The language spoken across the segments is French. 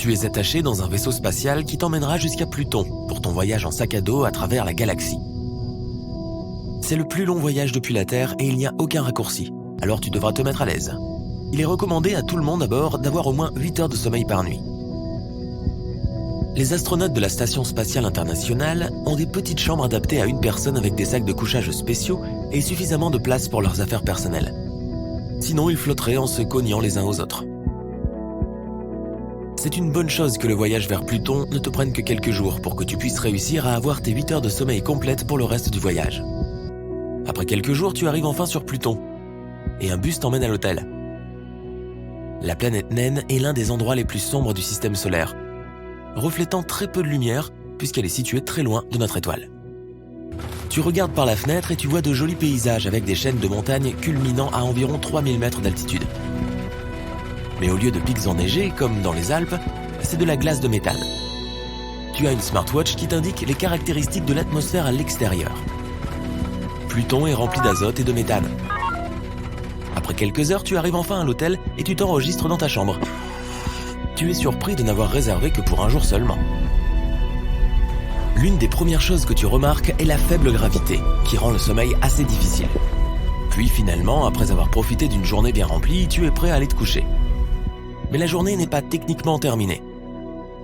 Tu es attaché dans un vaisseau spatial qui t'emmènera jusqu'à Pluton pour ton voyage en sac à dos à travers la galaxie. C'est le plus long voyage depuis la Terre et il n'y a aucun raccourci, alors tu devras te mettre à l'aise. Il est recommandé à tout le monde à bord d'avoir au moins 8 heures de sommeil par nuit. Les astronautes de la Station Spatiale Internationale ont des petites chambres adaptées à une personne avec des sacs de couchage spéciaux et suffisamment de place pour leurs affaires personnelles. Sinon, ils flotteraient en se cognant les uns aux autres. C'est une bonne chose que le voyage vers Pluton ne te prenne que quelques jours pour que tu puisses réussir à avoir tes 8 heures de sommeil complètes pour le reste du voyage. Après quelques jours, tu arrives enfin sur Pluton et un bus t'emmène à l'hôtel. La planète naine est l'un des endroits les plus sombres du système solaire, reflétant très peu de lumière puisqu'elle est située très loin de notre étoile. Tu regardes par la fenêtre et tu vois de jolis paysages avec des chaînes de montagnes culminant à environ 3000 mètres d'altitude. Mais au lieu de pics enneigés, comme dans les Alpes, c'est de la glace de méthane. Tu as une smartwatch qui t'indique les caractéristiques de l'atmosphère à l'extérieur. Pluton est rempli d'azote et de méthane. Après quelques heures, tu arrives enfin à l'hôtel et tu t'enregistres dans ta chambre. Tu es surpris de n'avoir réservé que pour un jour seulement. L'une des premières choses que tu remarques est la faible gravité, qui rend le sommeil assez difficile. Puis finalement, après avoir profité d'une journée bien remplie, tu es prêt à aller te coucher. Mais la journée n'est pas techniquement terminée.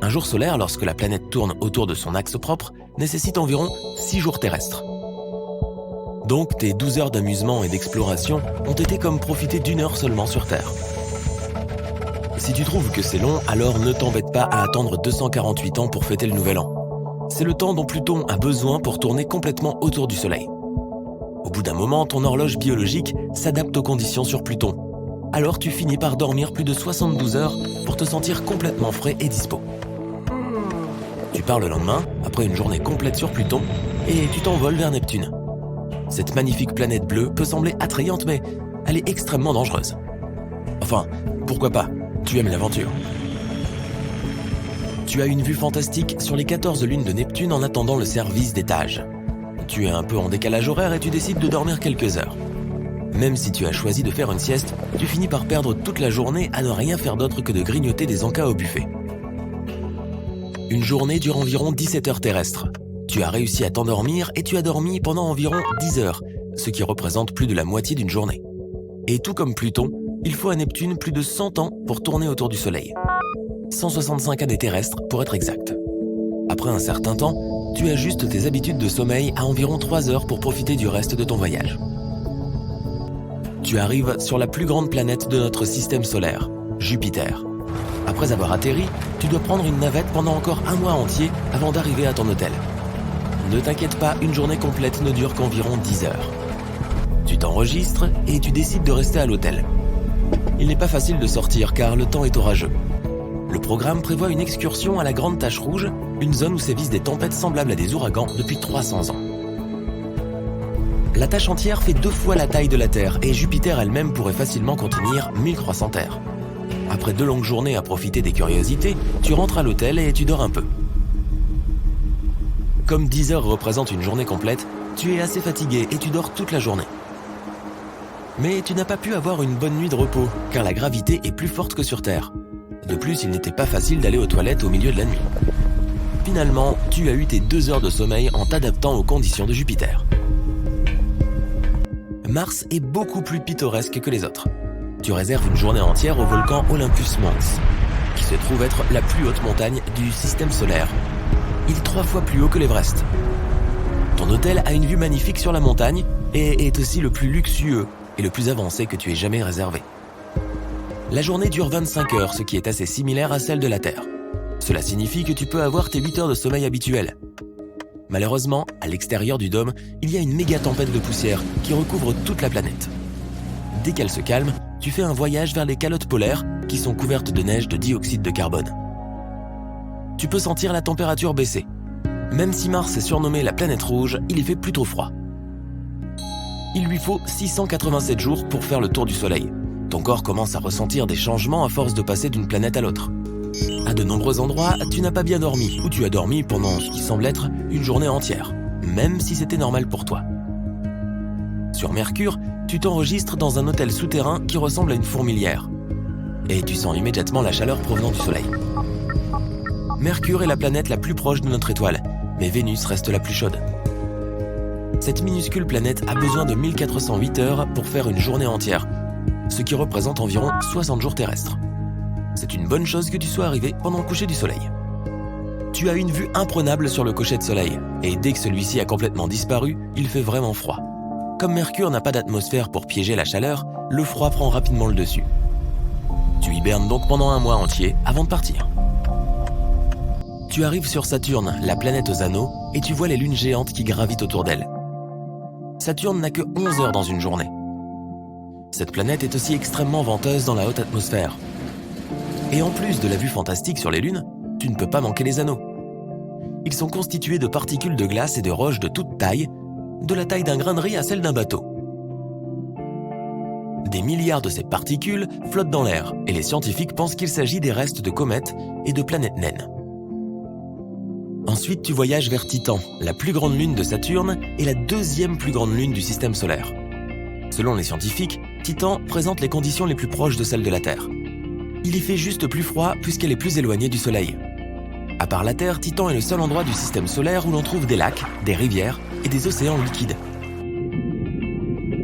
Un jour solaire, lorsque la planète tourne autour de son axe propre, nécessite environ 6 jours terrestres. Donc tes 12 heures d'amusement et d'exploration ont été comme profiter d'une heure seulement sur Terre. Si tu trouves que c'est long, alors ne t'embête pas à attendre 248 ans pour fêter le nouvel an. C'est le temps dont Pluton a besoin pour tourner complètement autour du Soleil. Au bout d'un moment, ton horloge biologique s'adapte aux conditions sur Pluton. Alors tu finis par dormir plus de 72 heures pour te sentir complètement frais et dispo. Tu pars le lendemain, après une journée complète sur Pluton, et tu t'envoles vers Neptune. Cette magnifique planète bleue peut sembler attrayante, mais elle est extrêmement dangereuse. Enfin, pourquoi pas ? Tu aimes l'aventure. Tu as une vue fantastique sur les 14 lunes de Neptune en attendant le service d'étage. Tu es un peu en décalage horaire et tu décides de dormir quelques heures. Même si tu as choisi de faire une sieste, tu finis par perdre toute la journée à ne rien faire d'autre que de grignoter des encas au buffet. Une journée dure environ 17 heures terrestres. Tu as réussi à t'endormir et tu as dormi pendant environ 10 heures, ce qui représente plus de la moitié d'une journée. Et tout comme Pluton, il faut à Neptune plus de 100 ans pour tourner autour du Soleil. 165 années terrestres pour être exact. Après un certain temps, tu ajustes tes habitudes de sommeil à environ 3 heures pour profiter du reste de ton voyage. Tu arrives sur la plus grande planète de notre système solaire, Jupiter. Après avoir atterri, tu dois prendre une navette pendant encore un mois entier avant d'arriver à ton hôtel. Ne t'inquiète pas, une journée complète ne dure qu'environ 10 heures. Tu t'enregistres et tu décides de rester à l'hôtel. Il n'est pas facile de sortir car le temps est orageux. Le programme prévoit une excursion à la Grande Tache Rouge, une zone où sévissent des tempêtes semblables à des ouragans depuis 300 ans. La tache entière fait 2 fois la taille de la Terre et Jupiter elle-même pourrait facilement contenir 1300 terres. Après 2 longues journées à profiter des curiosités, tu rentres à l'hôtel et tu dors un peu. Comme 10 heures représentent une journée complète, tu es assez fatigué et tu dors toute la journée. Mais tu n'as pas pu avoir une bonne nuit de repos, car la gravité est plus forte que sur Terre. De plus, il n'était pas facile d'aller aux toilettes au milieu de la nuit. Finalement, tu as eu tes 2 heures de sommeil en t'adaptant aux conditions de Jupiter. Mars est beaucoup plus pittoresque que les autres. Tu réserves une journée entière au volcan Olympus Mons, qui se trouve être la plus haute montagne du système solaire. Il est 3 fois plus haut que l'Everest. Ton hôtel a une vue magnifique sur la montagne et est aussi le plus luxueux et le plus avancé que tu aies jamais réservé. La journée dure 25 heures, ce qui est assez similaire à celle de la Terre. Cela signifie que tu peux avoir tes 8 heures de sommeil habituelles. Malheureusement, à l'extérieur du dôme, il y a une méga tempête de poussière qui recouvre toute la planète. Dès qu'elle se calme, tu fais un voyage vers les calottes polaires qui sont couvertes de neige de dioxyde de carbone. Tu peux sentir la température baisser. Même si Mars est surnommé la planète rouge, il y fait plutôt froid. Il lui faut 687 jours pour faire le tour du Soleil. Ton corps commence à ressentir des changements à force de passer d'une planète à l'autre. À de nombreux endroits, tu n'as pas bien dormi, ou tu as dormi pendant ce qui semble être une journée entière, même si c'était normal pour toi. Sur Mercure, tu t'enregistres dans un hôtel souterrain qui ressemble à une fourmilière. et tu sens immédiatement la chaleur provenant du Soleil. Mercure est la planète la plus proche de notre étoile, mais Vénus reste la plus chaude. Cette minuscule planète a besoin de 1408 heures pour faire une journée entière, ce qui représente environ 60 jours terrestres. C'est une bonne chose que tu sois arrivé pendant le coucher du Soleil. Tu as une vue imprenable sur le coucher de Soleil, et dès que celui-ci a complètement disparu, il fait vraiment froid. Comme Mercure n'a pas d'atmosphère pour piéger la chaleur, le froid prend rapidement le dessus. Tu hibernes donc pendant un mois entier avant de partir. Tu arrives sur Saturne, la planète aux anneaux, et tu vois les lunes géantes qui gravitent autour d'elle. Saturne n'a que 11 heures dans une journée. Cette planète est aussi extrêmement venteuse dans la haute atmosphère. Et en plus de la vue fantastique sur les lunes, tu ne peux pas manquer les anneaux. Ils sont constitués de particules de glace et de roches de toute taille, de la taille d'un grain de riz à celle d'un bateau. Des milliards de ces particules flottent dans l'air et les scientifiques pensent qu'il s'agit des restes de comètes et de planètes naines. Ensuite, tu voyages vers Titan, la plus grande lune de Saturne et la deuxième plus grande lune du système solaire. Selon les scientifiques, Titan présente les conditions les plus proches de celles de la Terre. Il y fait juste plus froid puisqu'elle est plus éloignée du Soleil. À part la Terre, Titan est le seul endroit du système solaire où l'on trouve des lacs, des rivières et des océans liquides.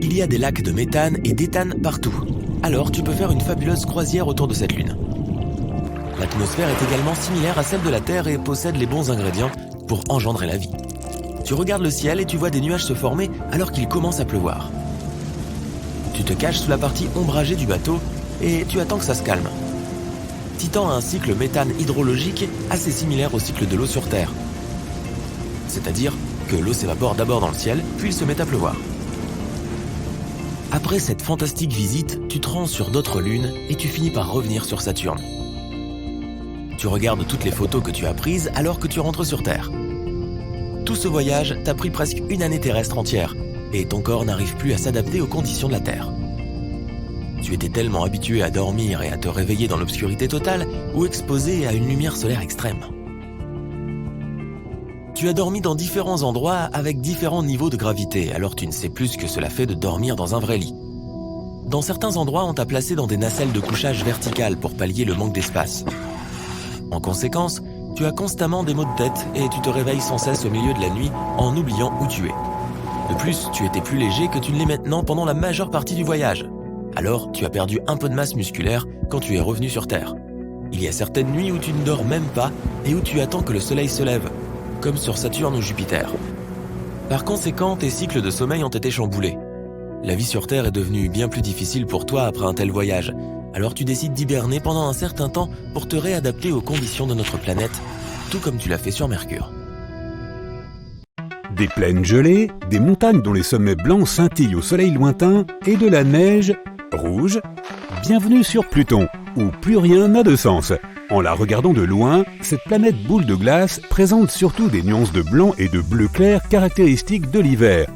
Il y a des lacs de méthane et d'éthane partout, alors tu peux faire une fabuleuse croisière autour de cette lune. L'atmosphère est également similaire à celle de la Terre et possède les bons ingrédients pour engendrer la vie. Tu regardes le ciel et tu vois des nuages se former alors qu'il commence à pleuvoir. Tu te caches sous la partie ombragée du bateau et tu attends que ça se calme. Titan a un cycle méthane hydrologique assez similaire au cycle de l'eau sur Terre. C'est-à-dire que l'eau s'évapore d'abord dans le ciel, puis il se met à pleuvoir. Après cette fantastique visite, tu te rends sur d'autres lunes et tu finis par revenir sur Saturne. Tu regardes toutes les photos que tu as prises alors que tu rentres sur Terre. Tout ce voyage t'a pris presque une année terrestre entière et ton corps n'arrive plus à s'adapter aux conditions de la Terre. Tu étais tellement habitué à dormir et à te réveiller dans l'obscurité totale ou exposé à une lumière solaire extrême. Tu as dormi dans différents endroits avec différents niveaux de gravité, alors tu ne sais plus ce que cela fait de dormir dans un vrai lit. Dans certains endroits, on t'a placé dans des nacelles de couchage verticales pour pallier le manque d'espace. En conséquence, tu as constamment des maux de tête et tu te réveilles sans cesse au milieu de la nuit en oubliant où tu es. De plus, tu étais plus léger que tu ne l'es maintenant pendant la majeure partie du voyage. Alors, tu as perdu un peu de masse musculaire quand tu es revenu sur Terre. Il y a certaines nuits où tu ne dors même pas et où tu attends que le soleil se lève, comme sur Saturne ou Jupiter. Par conséquent, tes cycles de sommeil ont été chamboulés. La vie sur Terre est devenue bien plus difficile pour toi après un tel voyage, alors tu décides d'hiberner pendant un certain temps pour te réadapter aux conditions de notre planète, tout comme tu l'as fait sur Mercure. Des plaines gelées, des montagnes dont les sommets blancs scintillent au soleil lointain et de la neige rouge. Bienvenue sur Pluton, où plus rien n'a de sens. En la regardant de loin, cette planète boule de glace présente surtout des nuances de blanc et de bleu clair caractéristiques de l'hiver.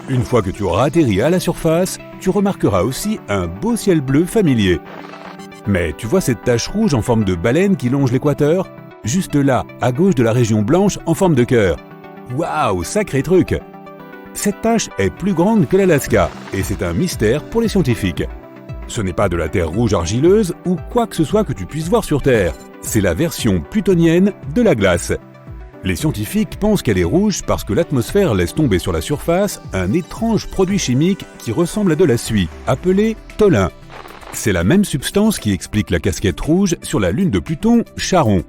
Une fois que tu auras atterri à la surface, tu remarqueras aussi un beau ciel bleu familier. Mais tu vois cette tache rouge en forme de baleine qui longe l'équateur? Juste là, à gauche de la région blanche en forme de cœur. Waouh, sacré truc! Cette tache est plus grande que l'Alaska, et c'est un mystère pour les scientifiques. Ce n'est pas de la terre rouge argileuse ou quoi que ce soit que tu puisses voir sur Terre. C'est la version plutonienne de la glace. Les scientifiques pensent qu'elle est rouge parce que l'atmosphère laisse tomber sur la surface un étrange produit chimique qui ressemble à de la suie, appelé tholin. C'est la même substance qui explique la casquette rouge sur la lune de Pluton, Charon.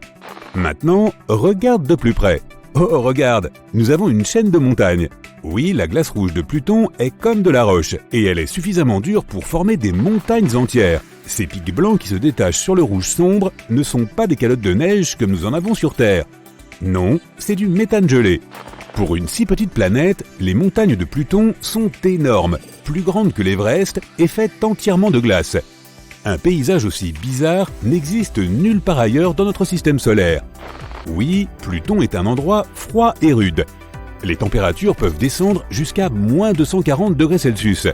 Maintenant, regarde de plus près. Oh, regarde, nous avons une chaîne de montagnes. Oui, la glace rouge de Pluton est comme de la roche, et elle est suffisamment dure pour former des montagnes entières. Ces pics blancs qui se détachent sur le rouge sombre ne sont pas des calottes de neige comme nous en avons sur Terre. Non, c'est du méthane gelé. Pour une si petite planète, les montagnes de Pluton sont énormes, plus grandes que l'Everest et faites entièrement de glace. Un paysage aussi bizarre n'existe nulle part ailleurs dans notre système solaire. Oui, Pluton est un endroit froid et rude. Les températures peuvent descendre jusqu'à moins 240 degrés Celsius.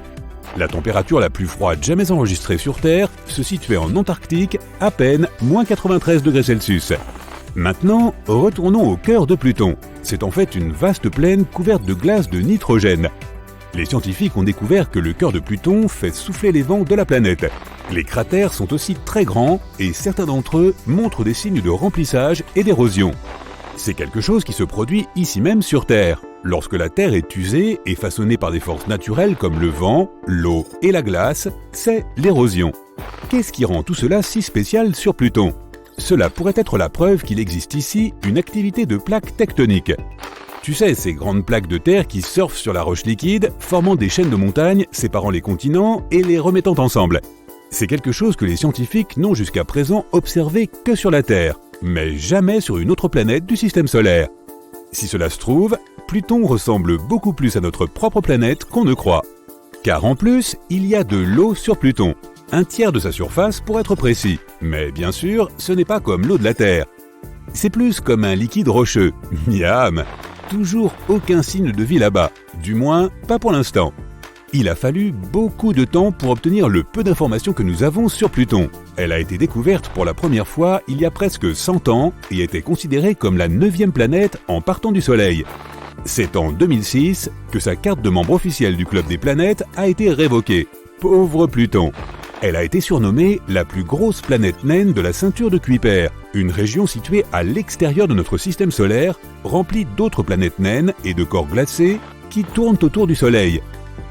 La température la plus froide jamais enregistrée sur Terre se situait en Antarctique, à peine moins 93 degrés Celsius. Maintenant, retournons au cœur de Pluton. C'est en fait une vaste plaine couverte de glace de nitrogène. Les scientifiques ont découvert que le cœur de Pluton fait souffler les vents de la planète. Les cratères sont aussi très grands et certains d'entre eux montrent des signes de remplissage et d'érosion. C'est quelque chose qui se produit ici même sur Terre. Lorsque la Terre est usée et façonnée par des forces naturelles comme le vent, l'eau et la glace, c'est l'érosion. Qu'est-ce qui rend tout cela si spécial sur Pluton ? Cela pourrait être la preuve qu'il existe ici une activité de plaques tectoniques. Tu sais, ces grandes plaques de terre qui surfent sur la roche liquide, formant des chaînes de montagnes, séparant les continents et les remettant ensemble. C'est quelque chose que les scientifiques n'ont jusqu'à présent observé que sur la Terre, mais jamais sur une autre planète du système solaire. Si cela se trouve, Pluton ressemble beaucoup plus à notre propre planète qu'on ne croit. Car en plus, il y a de l'eau sur Pluton, un tiers de sa surface pour être précis. Mais bien sûr, ce n'est pas comme l'eau de la Terre. C'est plus comme un liquide rocheux. Miam! Toujours aucun signe de vie là-bas, du moins pas pour l'instant. Il a fallu beaucoup de temps pour obtenir le peu d'informations que nous avons sur Pluton. Elle a été découverte pour la première fois il y a presque 100 ans et était considérée comme la 9e planète en partant du Soleil. C'est en 2006 que sa carte de membre officiel du Club des planètes a été révoquée. Pauvre Pluton! Elle a été surnommée la plus grosse planète naine de la ceinture de Kuiper, une région située à l'extérieur de notre système solaire, remplie d'autres planètes naines et de corps glacés qui tournent autour du Soleil.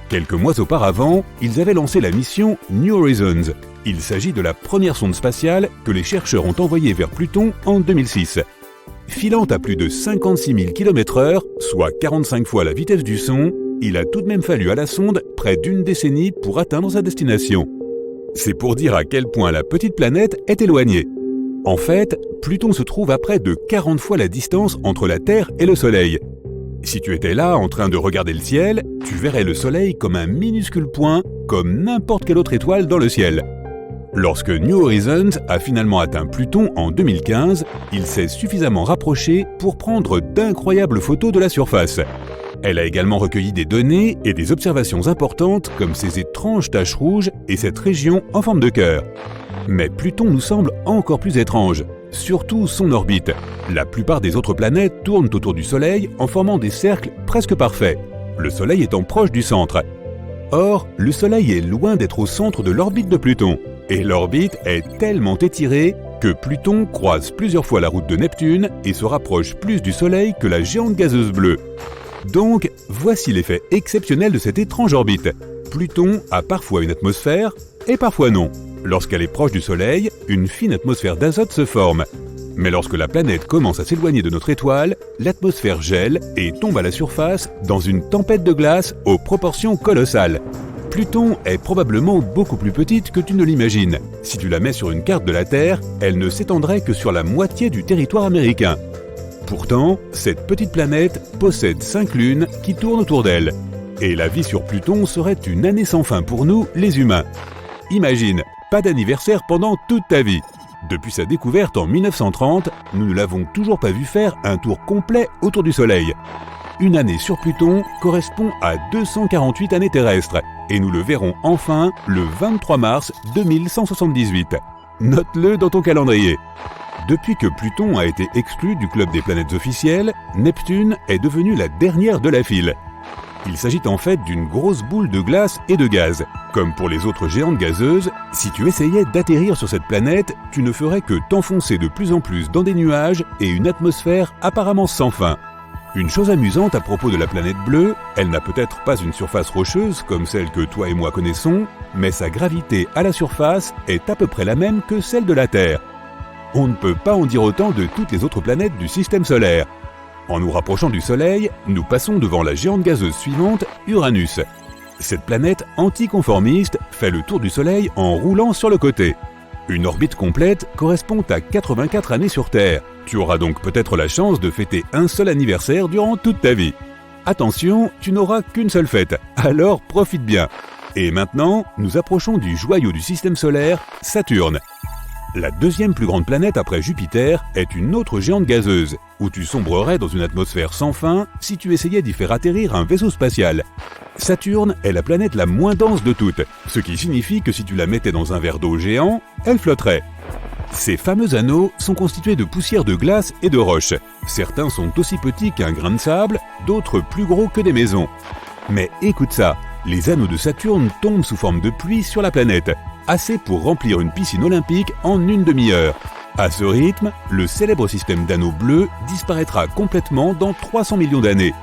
Quelques mois auparavant, ils avaient lancé la mission New Horizons. Il s'agit de la première sonde spatiale que les chercheurs ont envoyée vers Pluton en 2006. Filant à plus de 56 000 km/h, soit 45 fois la vitesse du son, il a tout de même fallu à la sonde près d'une décennie pour atteindre sa destination. C'est pour dire à quel point la petite planète est éloignée. En fait, Pluton se trouve à près de 40 fois la distance entre la Terre et le Soleil. Si tu étais là en train de regarder le ciel, tu verrais le Soleil comme un minuscule point, comme n'importe quelle autre étoile dans le ciel. Lorsque New Horizons a finalement atteint Pluton en 2015, il s'est suffisamment rapproché pour prendre d'incroyables photos de la surface. Elle a également recueilli des données et des observations importantes comme ces étranges taches rouges et cette région en forme de cœur. Mais Pluton nous semble encore plus étrange, surtout son orbite. La plupart des autres planètes tournent autour du Soleil en formant des cercles presque parfaits, le Soleil étant proche du centre. Or, le Soleil est loin d'être au centre de l'orbite de Pluton, et l'orbite est tellement étirée que Pluton croise plusieurs fois la route de Neptune et se rapproche plus du Soleil que la géante gazeuse bleue. Donc, voici l'effet exceptionnel de cette étrange orbite. Pluton a parfois une atmosphère, et parfois non. Lorsqu'elle est proche du Soleil, une fine atmosphère d'azote se forme. Mais lorsque la planète commence à s'éloigner de notre étoile, l'atmosphère gèle et tombe à la surface dans une tempête de glace aux proportions colossales. Pluton est probablement beaucoup plus petite que tu ne l'imagines. Si tu la mets sur une carte de la Terre, elle ne s'étendrait que sur la moitié du territoire américain. Pourtant, cette petite planète possède 5 lunes qui tournent autour d'elle. Et la vie sur Pluton serait une année sans fin pour nous, les humains. Imagine, pas d'anniversaire pendant toute ta vie. Depuis sa découverte en 1930, nous ne l'avons toujours pas vu faire un tour complet autour du Soleil. Une année sur Pluton correspond à 248 années terrestres, et nous le verrons enfin le 23 mars 2178. Note-le dans ton calendrier. Depuis que Pluton a été exclu du club des planètes officielles, Neptune est devenue la dernière de la file. Il s'agit en fait d'une grosse boule de glace et de gaz. Comme pour les autres géantes gazeuses, si tu essayais d'atterrir sur cette planète, tu ne ferais que t'enfoncer de plus en plus dans des nuages et une atmosphère apparemment sans fin. Une chose amusante à propos de la planète bleue, elle n'a peut-être pas une surface rocheuse comme celle que toi et moi connaissons, mais sa gravité à la surface est à peu près la même que celle de la Terre. On ne peut pas en dire autant de toutes les autres planètes du système solaire. En nous rapprochant du Soleil, nous passons devant la géante gazeuse suivante, Uranus. Cette planète anticonformiste fait le tour du Soleil en roulant sur le côté. Une orbite complète correspond à 84 années sur Terre. Tu auras donc peut-être la chance de fêter un seul anniversaire durant toute ta vie. Attention, tu n'auras qu'une seule fête, alors profite bien. Et maintenant, nous approchons du joyau du système solaire, Saturne. La deuxième plus grande planète après Jupiter est une autre géante gazeuse, où tu sombrerais dans une atmosphère sans fin si tu essayais d'y faire atterrir un vaisseau spatial. Saturne est la planète la moins dense de toutes, ce qui signifie que si tu la mettais dans un verre d'eau géant, elle flotterait. Ces fameux anneaux sont constitués de poussière de glace et de roches. Certains sont aussi petits qu'un grain de sable, d'autres plus gros que des maisons. Mais écoute ça, les anneaux de Saturne tombent sous forme de pluie sur la planète. assez pour remplir une piscine olympique en une demi-heure. À ce rythme, le célèbre système d'anneaux bleus disparaîtra complètement dans 300 millions d'années.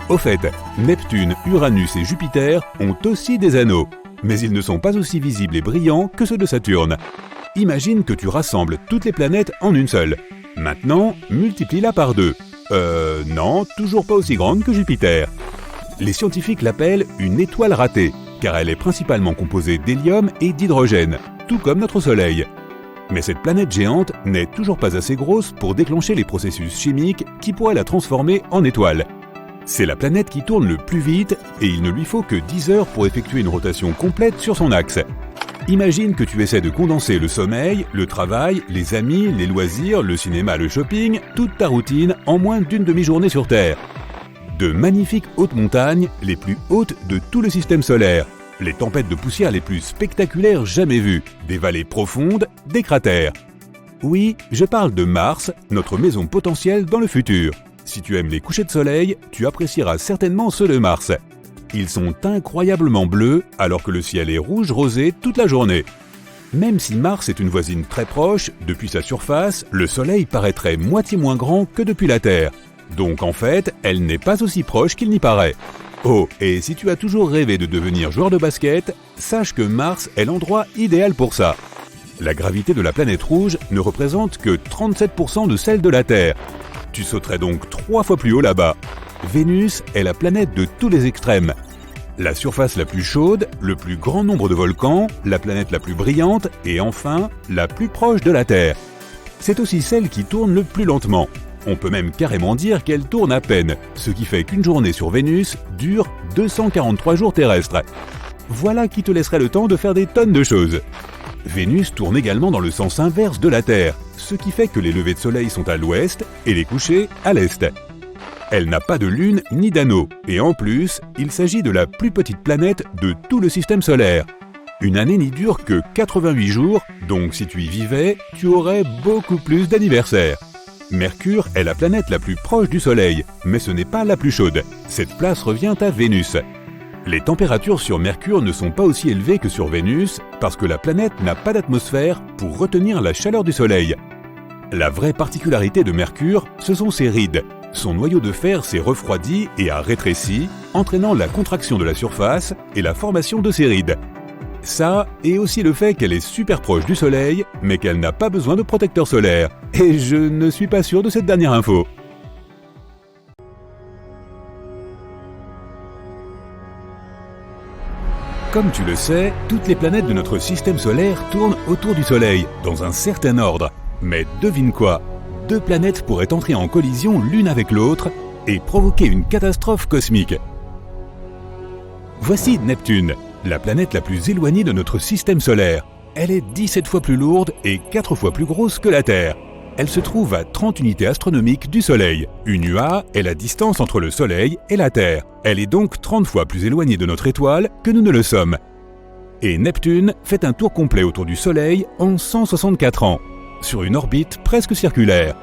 Au fait, Neptune, Uranus et Jupiter ont aussi des anneaux, mais ils ne sont pas aussi visibles et brillants que ceux de Saturne. Imagine que tu rassembles toutes les planètes en une seule. Maintenant, multiplie-la par 2. Non, toujours pas aussi grande que Jupiter. Les scientifiques l'appellent une étoile ratée, car elle est principalement composée d'hélium et d'hydrogène, tout comme notre Soleil. Mais cette planète géante n'est toujours pas assez grosse pour déclencher les processus chimiques qui pourraient la transformer en étoile. C'est la planète qui tourne le plus vite et il ne lui faut que 10 heures pour effectuer une rotation complète sur son axe. Imagine que tu essaies de condenser le sommeil, le travail, les amis, les loisirs, le cinéma, le shopping, toute ta routine en moins d'une demi-journée sur Terre. De magnifiques hautes montagnes, les plus hautes de tout le système solaire. Les tempêtes de poussière les plus spectaculaires jamais vues. Des vallées profondes, des cratères. Oui, je parle de Mars, notre maison potentielle dans le futur. Si tu aimes les couchers de soleil, tu apprécieras certainement ceux de Mars. Ils sont incroyablement bleus alors que le ciel est rouge rosé toute la journée. Même si Mars est une voisine très proche, depuis sa surface, le Soleil paraîtrait moitié moins grand que depuis la Terre. Donc en fait, elle n'est pas aussi proche qu'il n'y paraît. Oh, et si tu as toujours rêvé de devenir joueur de basket, sache que Mars est l'endroit idéal pour ça. La gravité de la planète rouge ne représente que 37% de celle de la Terre. Tu sauterais donc 3 fois plus haut là-bas. Vénus est la planète de tous les extrêmes. La surface la plus chaude, le plus grand nombre de volcans, la planète la plus brillante et enfin, la plus proche de la Terre. C'est aussi celle qui tourne le plus lentement. On peut même carrément dire qu'elle tourne à peine, ce qui fait qu'une journée sur Vénus dure 243 jours terrestres. Voilà qui te laisserait le temps de faire des tonnes de choses. Vénus tourne également dans le sens inverse de la Terre, ce qui fait que les levées de soleil sont à l'ouest et les couchers à l'est. Elle n'a pas de lune ni d'anneau, et en plus, il s'agit de la plus petite planète de tout le système solaire. Une année n'y dure que 88 jours, donc si tu y vivais, tu aurais beaucoup plus d'anniversaires. Mercure est la planète la plus proche du Soleil, mais ce n'est pas la plus chaude. Cette place revient à Vénus. Les températures sur Mercure ne sont pas aussi élevées que sur Vénus, parce que la planète n'a pas d'atmosphère pour retenir la chaleur du Soleil. La vraie particularité de Mercure, ce sont ses rides. Son noyau de fer s'est refroidi et a rétréci, entraînant la contraction de la surface et la formation de ses rides. Ça, et aussi le fait qu'elle est super proche du Soleil, mais qu'elle n'a pas besoin de protecteur solaire. Et je ne suis pas sûr de cette dernière info. Comme tu le sais, toutes les planètes de notre système solaire tournent autour du Soleil, dans un certain ordre. Mais devine quoi ? 2 planètes pourraient entrer en collision l'une avec l'autre et provoquer une catastrophe cosmique. Voici Neptune, la planète la plus éloignée de notre système solaire. Elle est 17 fois plus lourde et 4 fois plus grosse que la Terre. Elle se trouve à 30 unités astronomiques du Soleil. Une UA est la distance entre le Soleil et la Terre. Elle est donc 30 fois plus éloignée de notre étoile que nous ne le sommes. Et Neptune fait un tour complet autour du Soleil en 164 ans. Sur une orbite presque circulaire.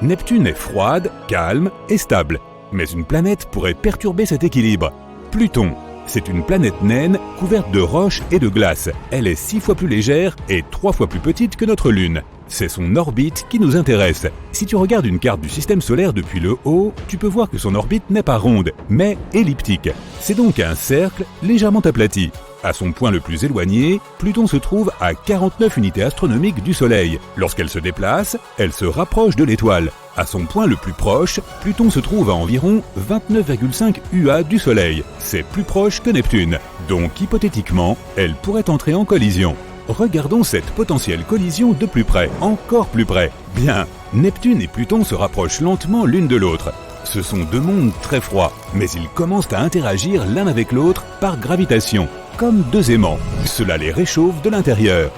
Neptune est froide, calme et stable, mais une planète pourrait perturber cet équilibre. Pluton, c'est une planète naine couverte de roches et de glace. Elle est 6 fois plus légère et 3 fois plus petite que notre Lune. C'est son orbite qui nous intéresse. Si tu regardes une carte du système solaire depuis le haut, tu peux voir que son orbite n'est pas ronde, mais elliptique. C'est donc un cercle légèrement aplati. À son point le plus éloigné, Pluton se trouve à 49 unités astronomiques du Soleil. Lorsqu'elle se déplace, elle se rapproche de l'étoile. À son point le plus proche, Pluton se trouve à environ 29,5 UA du Soleil. C'est plus proche que Neptune. Donc hypothétiquement, elle pourrait entrer en collision. Regardons cette potentielle collision de plus près, encore plus près. Bien, Neptune et Pluton se rapprochent lentement l'une de l'autre. Ce sont 2 mondes très froids, mais ils commencent à interagir l'un avec l'autre par gravitation, comme 2 aimants. Cela les réchauffe de l'intérieur.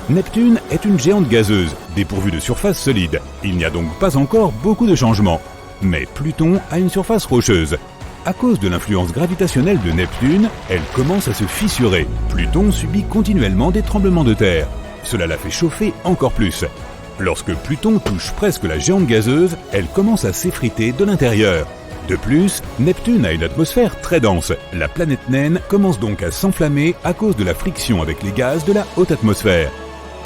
Neptune est une géante gazeuse, dépourvue de surface solide. Il n'y a donc pas encore beaucoup de changements. Mais Pluton a une surface rocheuse. À cause de l'influence gravitationnelle de Neptune, elle commence à se fissurer. Pluton subit continuellement des tremblements de terre. Cela la fait chauffer encore plus. Lorsque Pluton touche presque la géante gazeuse, elle commence à s'effriter de l'intérieur. De plus, Neptune a une atmosphère très dense. La planète naine commence donc à s'enflammer à cause de la friction avec les gaz de la haute atmosphère.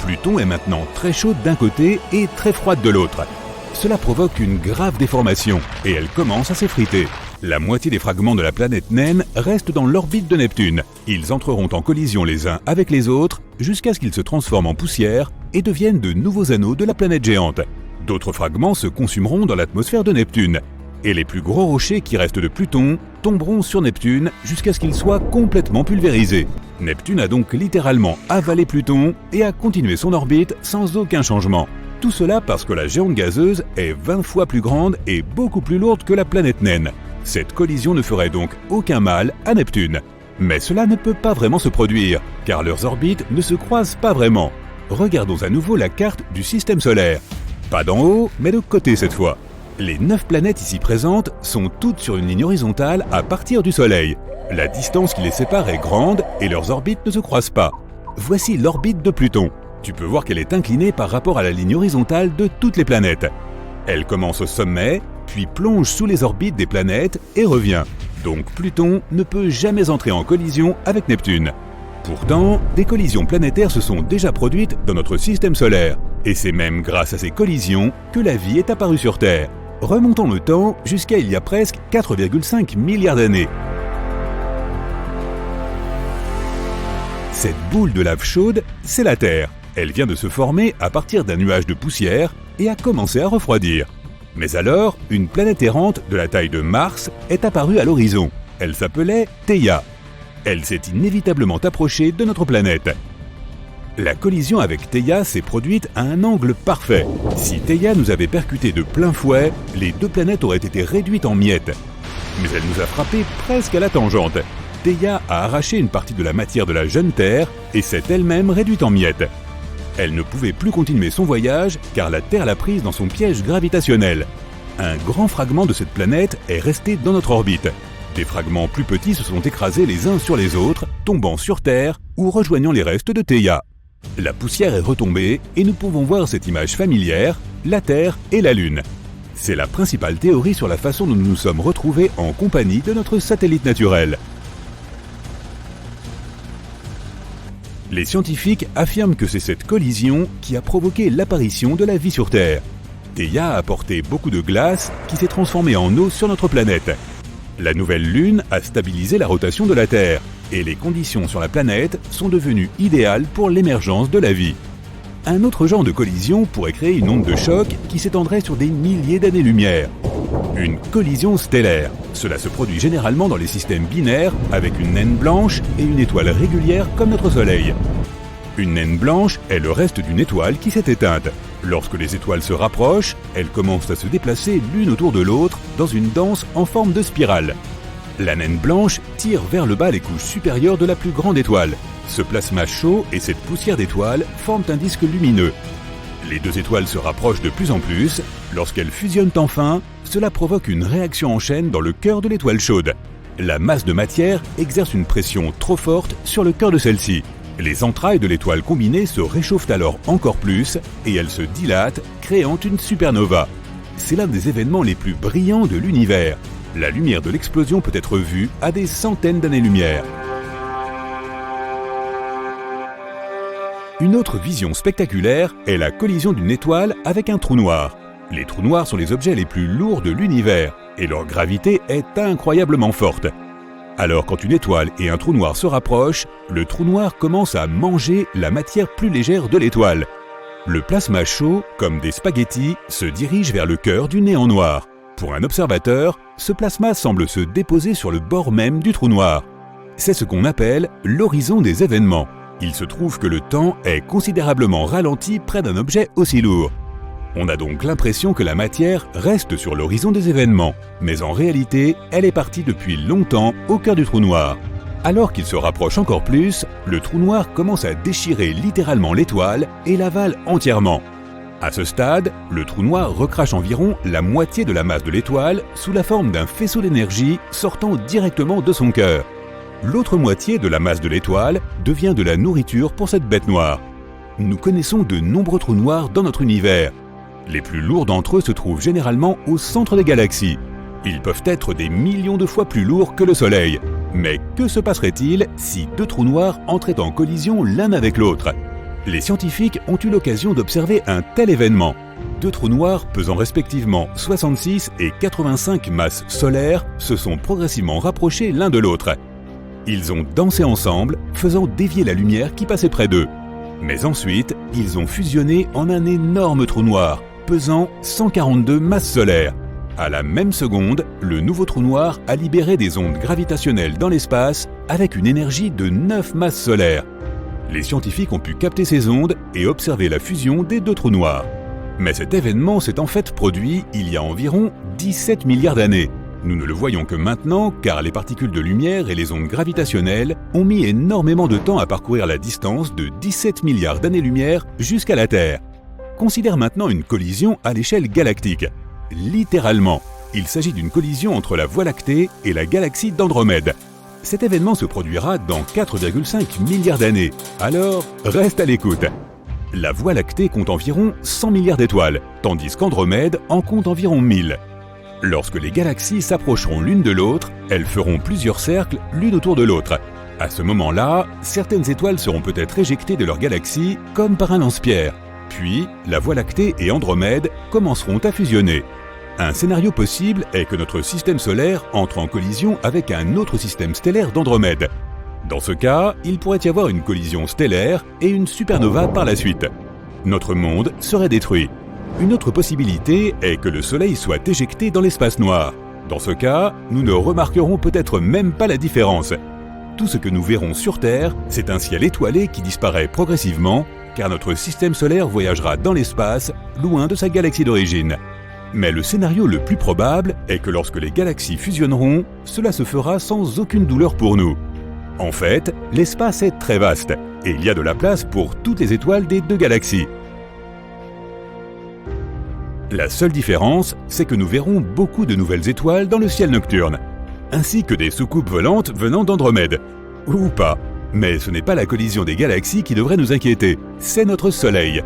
Pluton est maintenant très chaude d'un côté et très froide de l'autre. Cela provoque une grave déformation et elle commence à s'effriter. La moitié des fragments de la planète naine restent dans l'orbite de Neptune. Ils entreront en collision les uns avec les autres jusqu'à ce qu'ils se transforment en poussière et deviennent de nouveaux anneaux de la planète géante. D'autres fragments se consumeront dans l'atmosphère de Neptune. Et les plus gros rochers qui restent de Pluton tomberont sur Neptune jusqu'à ce qu'ils soient complètement pulvérisés. Neptune a donc littéralement avalé Pluton et a continué son orbite sans aucun changement. Tout cela parce que la géante gazeuse est 20 fois plus grande et beaucoup plus lourde que la planète naine. Cette collision ne ferait donc aucun mal à Neptune. Mais cela ne peut pas vraiment se produire, car leurs orbites ne se croisent pas vraiment. Regardons à nouveau la carte du système solaire. Pas d'en haut, mais de côté cette fois. Les 9 planètes ici présentes sont toutes sur une ligne horizontale à partir du Soleil. La distance qui les sépare est grande et leurs orbites ne se croisent pas. Voici l'orbite de Pluton. Tu peux voir qu'elle est inclinée par rapport à la ligne horizontale de toutes les planètes. Elle commence au sommet, puis plonge sous les orbites des planètes et revient. Donc Pluton ne peut jamais entrer en collision avec Neptune. Pourtant, des collisions planétaires se sont déjà produites dans notre système solaire. Et c'est même grâce à ces collisions que la vie est apparue sur Terre. Remontons le temps jusqu'à il y a presque 4,5 milliards d'années. Cette boule de lave chaude, c'est la Terre. Elle vient de se former à partir d'un nuage de poussière et a commencé à refroidir. Mais alors, une planète errante de la taille de Mars est apparue à l'horizon. Elle s'appelait Theia. Elle s'est inévitablement approchée de notre planète. La collision avec Theia s'est produite à un angle parfait. Si Theia nous avait percuté de plein fouet, les deux planètes auraient été réduites en miettes. Mais elle nous a frappé presque à la tangente. Theia a arraché une partie de la matière de la jeune Terre et s'est elle-même réduite en miettes. Elle ne pouvait plus continuer son voyage car la Terre l'a prise dans son piège gravitationnel. Un grand fragment de cette planète est resté dans notre orbite. Des fragments plus petits se sont écrasés les uns sur les autres, tombant sur Terre ou rejoignant les restes de Theia. La poussière est retombée et nous pouvons voir cette image familière, la Terre et la Lune. C'est la principale théorie sur la façon dont nous nous sommes retrouvés en compagnie de notre satellite naturel. Les scientifiques affirment que c'est cette collision qui a provoqué l'apparition de la vie sur Terre. Theia a apporté beaucoup de glace qui s'est transformée en eau sur notre planète. La nouvelle Lune a stabilisé la rotation de la Terre et les conditions sur la planète sont devenues idéales pour l'émergence de la vie. Un autre genre de collision pourrait créer une onde de choc qui s'étendrait sur des milliers d'années-lumière. Une collision stellaire. Cela se produit généralement dans les systèmes binaires avec une naine blanche et une étoile régulière comme notre Soleil. Une naine blanche est le reste d'une étoile qui s'est éteinte. Lorsque les étoiles se rapprochent, elles commencent à se déplacer l'une autour de l'autre dans une danse en forme de spirale. La naine blanche tire vers le bas les couches supérieures de la plus grande étoile. Ce plasma chaud et cette poussière d'étoiles forment un disque lumineux. Les deux étoiles se rapprochent de plus en plus. Lorsqu'elles fusionnent enfin, cela provoque une réaction en chaîne dans le cœur de l'étoile chaude. La masse de matière exerce une pression trop forte sur le cœur de celle-ci. Les entrailles de l'étoile combinée se réchauffent alors encore plus et elles se dilatent, créant une supernova. C'est l'un des événements les plus brillants de l'univers. La lumière de l'explosion peut être vue à des centaines d'années-lumière. Une autre vision spectaculaire est la collision d'une étoile avec un trou noir. Les trous noirs sont les objets les plus lourds de l'univers et leur gravité est incroyablement forte. Alors quand une étoile et un trou noir se rapprochent, le trou noir commence à manger la matière plus légère de l'étoile. Le plasma chaud, comme des spaghettis, se dirige vers le cœur du néant noir. Pour un observateur, ce plasma semble se déposer sur le bord même du trou noir. C'est ce qu'on appelle l'horizon des événements. Il se trouve que le temps est considérablement ralenti près d'un objet aussi lourd. On a donc l'impression que la matière reste sur l'horizon des événements, mais en réalité, elle est partie depuis longtemps au cœur du trou noir. Alors qu'il se rapproche encore plus, le trou noir commence à déchirer littéralement l'étoile et l'avale entièrement. À ce stade, le trou noir recrache environ la moitié de la masse de l'étoile sous la forme d'un faisceau d'énergie sortant directement de son cœur. L'autre moitié de la masse de l'étoile devient de la nourriture pour cette bête noire. Nous connaissons de nombreux trous noirs dans notre univers. Les plus lourds d'entre eux se trouvent généralement au centre des galaxies. Ils peuvent être des millions de fois plus lourds que le Soleil. Mais que se passerait-il si deux trous noirs entraient en collision l'un avec l'autre? Les scientifiques ont eu l'occasion d'observer un tel événement. Deux trous noirs pesant respectivement 66 et 85 masses solaires se sont progressivement rapprochés l'un de l'autre. Ils ont dansé ensemble, faisant dévier la lumière qui passait près d'eux. Mais ensuite, ils ont fusionné en un énorme trou noir, pesant 142 masses solaires. À la même seconde, le nouveau trou noir a libéré des ondes gravitationnelles dans l'espace avec une énergie de 9 masses solaires. Les scientifiques ont pu capter ces ondes et observer la fusion des deux trous noirs. Mais cet événement s'est en fait produit il y a environ 17 milliards d'années. Nous ne le voyons que maintenant car les particules de lumière et les ondes gravitationnelles ont mis énormément de temps à parcourir la distance de 17 milliards d'années-lumière jusqu'à la Terre. Considère maintenant une collision à l'échelle galactique. Littéralement, il s'agit d'une collision entre la Voie lactée et la galaxie d'Andromède. Cet événement se produira dans 4,5 milliards d'années, alors reste à l'écoute. La Voie lactée compte environ 100 milliards d'étoiles, tandis qu'Andromède en compte environ 1000. Lorsque les galaxies s'approcheront l'une de l'autre, elles feront plusieurs cercles l'une autour de l'autre. À ce moment-là, certaines étoiles seront peut-être éjectées de leur galaxie comme par un lance-pierre. Puis, la Voie lactée et Andromède commenceront à fusionner. Un scénario possible est que notre système solaire entre en collision avec un autre système stellaire d'Andromède. Dans ce cas, il pourrait y avoir une collision stellaire et une supernova par la suite. Notre monde serait détruit. Une autre possibilité est que le Soleil soit éjecté dans l'espace noir. Dans ce cas, nous ne remarquerons peut-être même pas la différence. Tout ce que nous verrons sur Terre, c'est un ciel étoilé qui disparaît progressivement, car notre système solaire voyagera dans l'espace, loin de sa galaxie d'origine. Mais le scénario le plus probable est que lorsque les galaxies fusionneront, cela se fera sans aucune douleur pour nous. En fait, l'espace est très vaste, et il y a de la place pour toutes les étoiles des deux galaxies. La seule différence, c'est que nous verrons beaucoup de nouvelles étoiles dans le ciel nocturne, ainsi que des soucoupes volantes venant d'Andromède. Ou pas, mais ce n'est pas la collision des galaxies qui devrait nous inquiéter, c'est notre Soleil.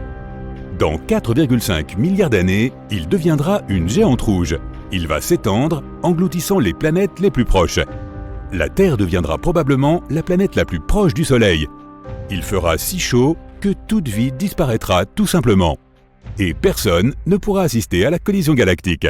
Dans 4,5 milliards d'années, il deviendra une géante rouge. Il va s'étendre, engloutissant les planètes les plus proches. La Terre deviendra probablement la planète la plus proche du Soleil. Il fera si chaud que toute vie disparaîtra tout simplement. Et personne ne pourra assister à la collision galactique.